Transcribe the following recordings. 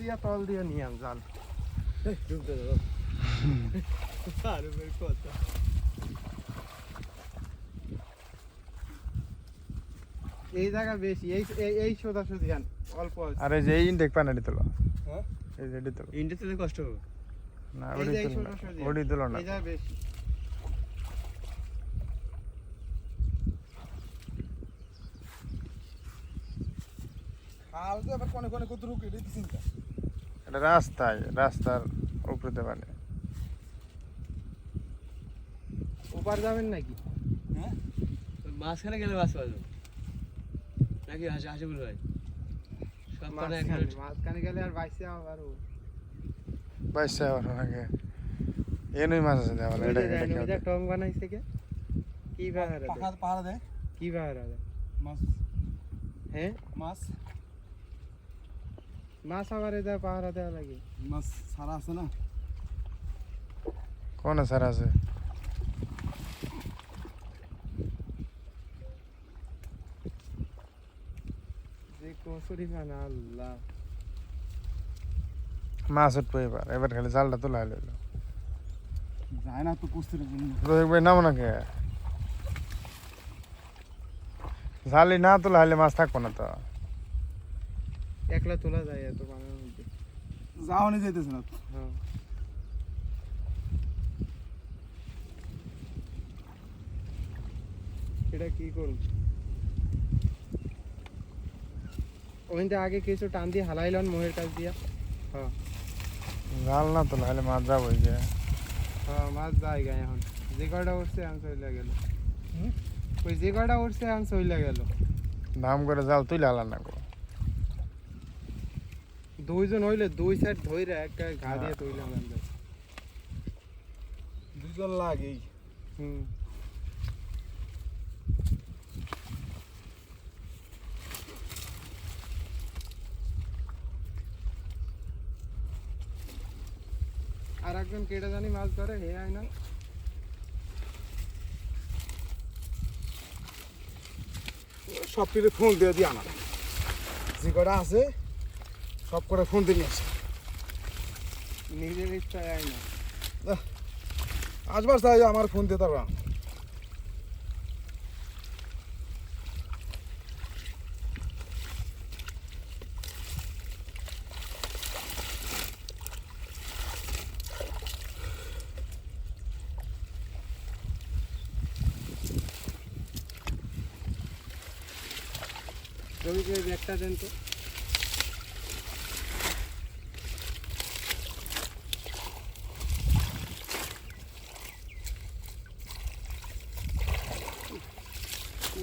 দিয়া তল দিয়ে নিয়াম জাল এই জায়গা বেশি এই সোজা সোজি অল্প আরে যে ইনটেক পানি তোলো হ্যাঁ এই যে এডি তোলো ইন্ডিয়া থেকে কষ্ট হবে না ওডি তোলো না এই জায়গা বেশি খাল তো আবার কোনে কোনে কত রুকে দিতে চিন্তা এটা রাস্তার উপরে পানি ওপার যাবেন নাকি হ্যাঁ মাঝখানে গেলে বাস পাবো নাকি হাসিবুল ভাই সব পানি মাঝখানে গেলে আর বাইসে আবার বাইসা আবার নাকি এনই মাছ আছে দেওয়ালে এটা টং বানাইছে কে কি বাহারা পাহাড় দেয় কি বাহারা মাছ হ্যাঁ মাছ মাছ আবার এটা পাহারা দেওয়া লাগে মাছ সারা আছে না কোন স্যার আছে যে কসুরি মানে আল্লাহ মাছ উঠবো এবার খালি জালটা তোলা হলো যায় না তো কুস্তির জন্য রোহিত ভাই নাম নাকি জালি না তোলা হলে মাছ থাকবো না তো একলা তোলা যায় এত পানির মধ্যে যাওয়ানি যাইতেছে না হ্যাঁ এটা কি করব ওইটা আগে কিছু টান দিয়ে হালাইলন মোহের কাছ দিয়া হ্যাঁ জাল না তোলা হলে মাছ যাবো যে হ্যাঁ মাছ জায়গা এখন যে কয়টা উঠছে এখন চলে গেল ওই যে কয়টা উঠছে এখন চলে গেল দাম করে জাল তুই লালা না গো দুইজন হইলে দুই সাইড ধইরা একটা ঘা দিয়ে তুইলাম আমরা দুজন লাগেই হুম আর একজন কেটে জানি মাছ ধরে হে আয় না সব কিছু ফোন দিয়ে দিয়ে আনা যে কটা আছে সব কটা ফোন দিয়ে নিয়ে আসে নিজের ইচ্ছায় আয় না আসবার চাই আমার ফোন দিয়ে তারপর রবিকে ব্যাগটা দেন তো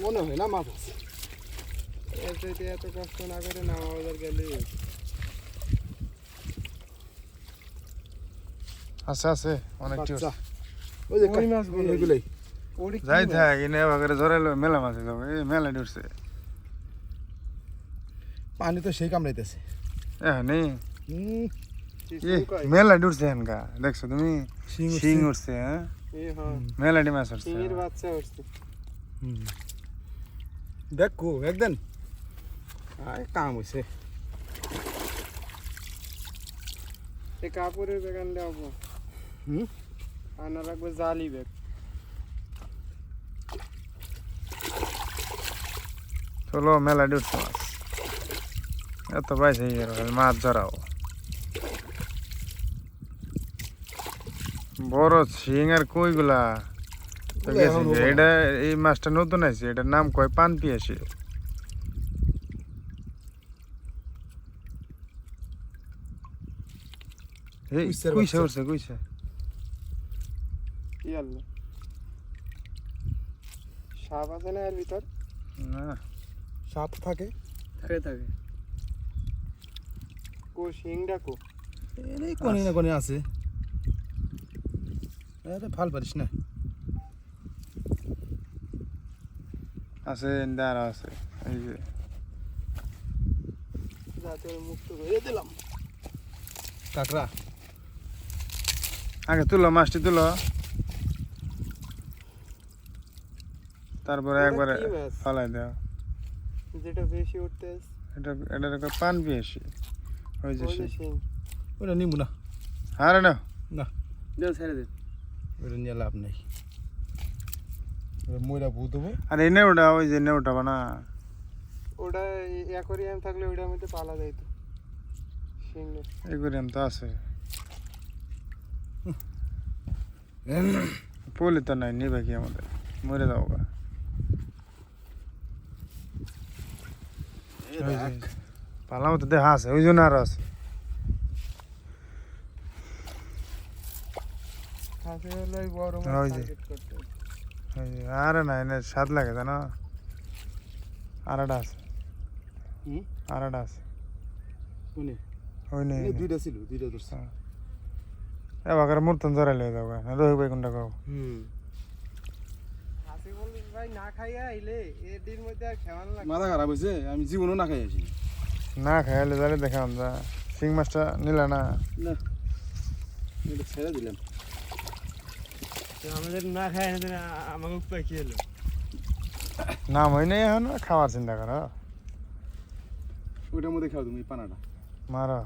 মনে হয় না মাছ আছে এত কষ্ট না করে নামা বাজার গেলে আছে অনেক টিউস ওই যে ওই মাছগুলো এগুলোই যাই থাক এনে ভাগরে ধরাইলো মেলা মাছ যাবে এই মেলা উঠছে পানি তো সেই কামড়াইতেছে নেই মেলা উঠছে এনকা দেখছো তুমি শিং উঠছে হ্যাঁ মেলাটি মাছ উঠছে সিংহের বাচ্চা উঠছে দেখো একদিন কাম হয়েছে এই কাপড়ের বেগান দেবো আনা রাখবো জালি ব্যাগ চলো মেলা উঠছে মাছ এত পাইছে মাছ ধরাও বড় শিং আর কইগুলা এটা এই মাছটা নতুন আছে এটার নাম কয় পান পিয়াসি কুইসা উঠছে কুইসা কি আল্লাহ সাপ আছে না এর ভিতর না সাপ থাকে থাকে কো শিংটা কো এই কোনে না কোনে আছে আরে ফাল পারিস না আছে ইন্দার আছে এই যে যাতে মুক্ত করে দিলাম কাকড়া আগে তুলো মাছটি তুলো তারপরে একবারে ফালাই দাও যেটা বেশি উঠতে এটা পান পিয়াসি ওই যে ওই যে সেই। শিং। ওটা নিব না, আরে না দেন ছেড়ে দেন ওটা নিয়ে লাভ নেই। ওটা ময়রা ভূত হবো। আর এই নেউটা ওই যে নেউটা বানা ওটা অ্যাকোরিয়াম থাকলে ওইটার মধ্যে পালা যাইতো শিংয়ের। এগুলো তো আছে পলি তো নাই নিবে কি আমাদের মরে যাবো গা। ওই যে পালা মতো দেখা আছে ওই জন্য আরো আছে। খাসি হলো ওই বড় মাছ ওই যে। টার্গেট করতে হয়। ওই যে, আরে না এনে স্বাদ লাগে জানো আরেকটা আছে হুম? আরেকটা আছে কোনে? ওই নেই এই দুইটা ছিল, দুইটা ধরছে। এবার মূর্তন জড়াইলে যাবো রহি ভাই কোনটা কও খাসি বললি ভাই না খাইয়া আইলে এটির মধ্যে আর খেওয়ান লাগে। মাথা খারাপ হয়েছে, আমি জীবনও না খাই আছি। না খাইলে যারে দেখাম যা শিং মাছটা নিলা না না, এটা ছেড়ে দিলাম। তো আমাদের না খায় না আমাকে উপায় কি হলো নাম হয় নাই এখন খাওয়ার চিন্তা করো ওইটার মধ্যে খাও তুমি পানাটা। মারো